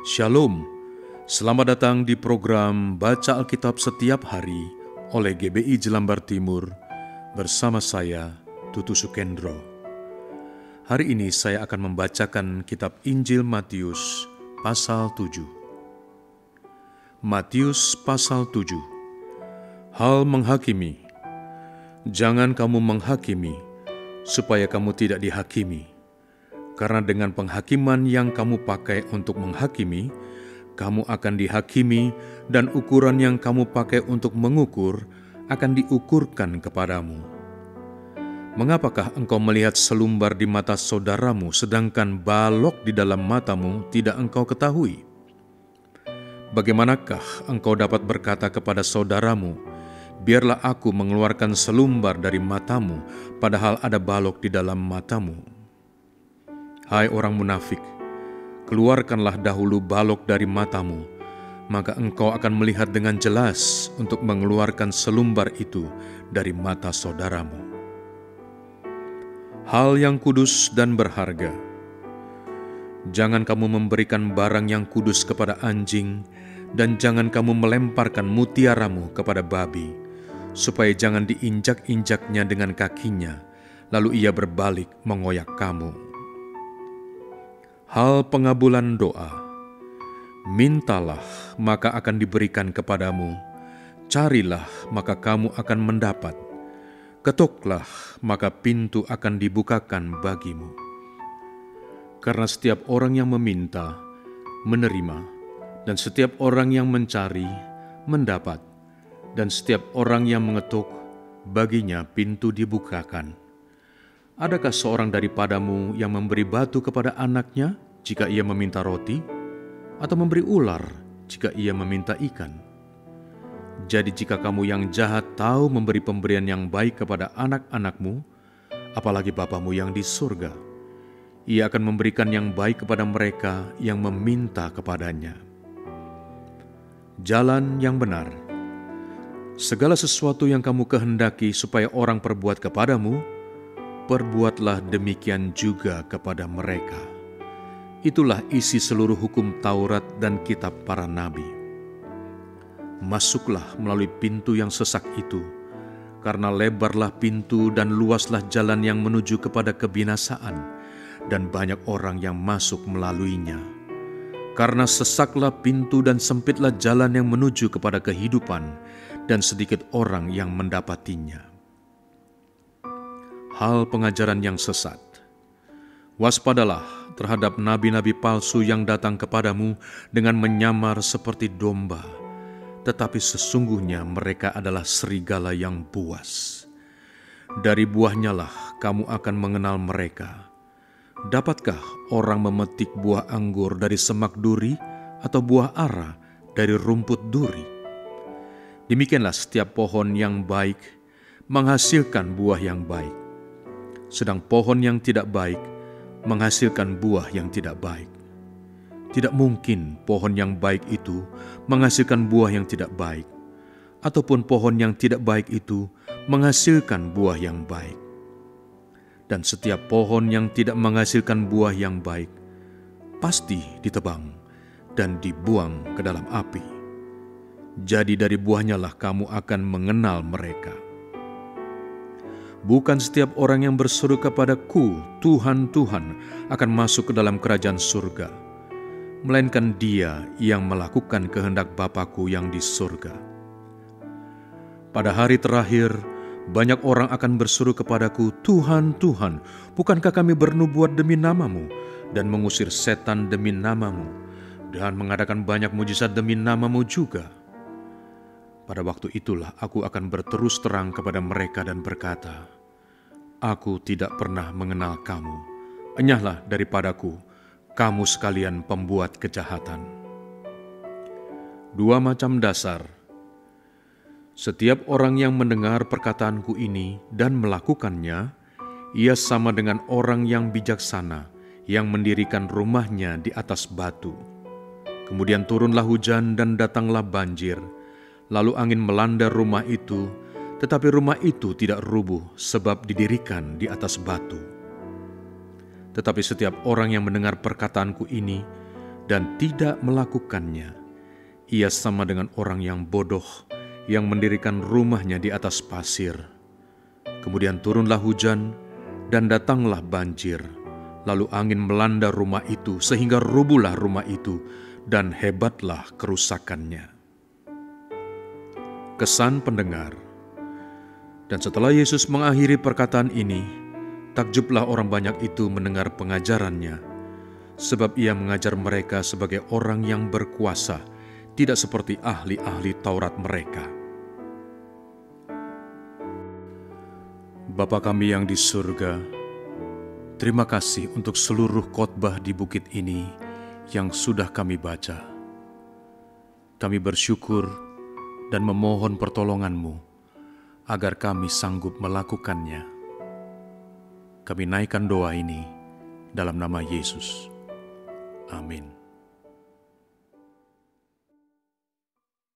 Shalom, selamat datang di program Baca Alkitab Setiap Hari oleh GBI Jelambar Timur bersama saya, Tutu Sukendro. Hari ini saya akan membacakan kitab Injil Matius pasal 7. Matius pasal 7. Hal menghakimi. Jangan kamu menghakimi, supaya kamu tidak dihakimi. Karena dengan penghakiman yang kamu pakai untuk menghakimi, kamu akan dihakimi, dan ukuran yang kamu pakai untuk mengukur akan diukurkan kepadamu. Mengapakah engkau melihat selumbar di mata saudaramu, sedangkan balok di dalam matamu tidak engkau ketahui? Bagaimanakah engkau dapat berkata kepada saudaramu, biarlah aku mengeluarkan selumbar dari matamu, padahal ada balok di dalam matamu? Hai orang munafik, keluarkanlah dahulu balok dari matamu, maka engkau akan melihat dengan jelas untuk mengeluarkan selumbar itu dari mata saudaramu. Hal yang kudus dan berharga. Jangan kamu memberikan barang yang kudus kepada anjing, dan jangan kamu melemparkan mutiaramu kepada babi, supaya jangan diinjak-injaknya dengan kakinya, lalu ia berbalik mengoyak kamu. Hal pengabulan doa. Mintalah, maka akan diberikan kepadamu. Carilah, maka kamu akan mendapat. Ketuklah, maka pintu akan dibukakan bagimu. Karena setiap orang yang meminta, menerima, dan setiap orang yang mencari, mendapat, dan setiap orang yang mengetuk, baginya pintu dibukakan. Adakah seorang daripadamu yang memberi batu kepada anaknya jika ia meminta roti, atau memberi ular jika ia meminta ikan? Jadi jika kamu yang jahat tahu memberi pemberian yang baik kepada anak-anakmu, apalagi Bapamu yang di surga, ia akan memberikan yang baik kepada mereka yang meminta kepadanya. Jalan yang benar. Segala sesuatu yang kamu kehendaki supaya orang perbuat kepadamu, perbuatlah demikian juga kepada mereka. Itulah isi seluruh hukum Taurat dan kitab para nabi. Masuklah melalui pintu yang sesak itu, karena lebarlah pintu dan luaslah jalan yang menuju kepada kebinasaan, dan banyak orang yang masuk melaluinya. Karena sesaklah pintu dan sempitlah jalan yang menuju kepada kehidupan, dan sedikit orang yang mendapatinya. Hal pengajaran yang sesat. Waspadalah terhadap nabi-nabi palsu yang datang kepadamu dengan menyamar seperti domba, tetapi sesungguhnya mereka adalah serigala yang buas. Dari buahnya lah kamu akan mengenal mereka. Dapatkah orang memetik buah anggur dari semak duri, atau buah ara dari rumput duri? Demikianlah setiap pohon yang baik menghasilkan buah yang baik, sedang pohon yang tidak baik menghasilkan buah yang tidak baik. Tidak mungkin pohon yang baik itu menghasilkan buah yang tidak baik, ataupun pohon yang tidak baik itu menghasilkan buah yang baik. Dan setiap pohon yang tidak menghasilkan buah yang baik pasti ditebang dan dibuang ke dalam api. Jadi dari buahnya lah kamu akan mengenal mereka. Bukan setiap orang yang berseru kepadaku, Tuhan, Tuhan, akan masuk ke dalam kerajaan surga, melainkan dia yang melakukan kehendak Bapa-Ku yang di surga. Pada hari terakhir, banyak orang akan berseru kepadaku, Tuhan, Tuhan, bukankah kami bernubuat demi namamu, dan mengusir setan demi namamu, dan mengadakan banyak mujizat demi namamu juga? Pada waktu itulah aku akan berterus terang kepada mereka dan berkata, aku tidak pernah mengenal kamu. Enyahlah daripadaku, kamu sekalian pembuat kejahatan. Dua macam dasar. Setiap orang yang mendengar perkataanku ini dan melakukannya, ia sama dengan orang yang bijaksana yang mendirikan rumahnya di atas batu. Kemudian turunlah hujan dan datanglah banjir. Lalu angin melanda rumah itu, tetapi rumah itu tidak rubuh sebab didirikan di atas batu. Tetapi setiap orang yang mendengar perkataanku ini dan tidak melakukannya, ia sama dengan orang yang bodoh yang mendirikan rumahnya di atas pasir. Kemudian turunlah hujan dan datanglah banjir, lalu angin melanda rumah itu sehingga rubuhlah rumah itu dan hebatlah kerusakannya. Kesan pendengar. Dan setelah Yesus mengakhiri perkataan ini, takjublah orang banyak itu mendengar pengajarannya, sebab ia mengajar mereka sebagai orang yang berkuasa, tidak seperti ahli-ahli Taurat mereka. Bapa kami yang di surga, terima kasih untuk seluruh khotbah di bukit ini yang sudah kami baca. Kami bersyukur dan memohon pertolongan-Mu agar kami sanggup melakukannya. Kami naikkan doa ini dalam nama Yesus. Amin.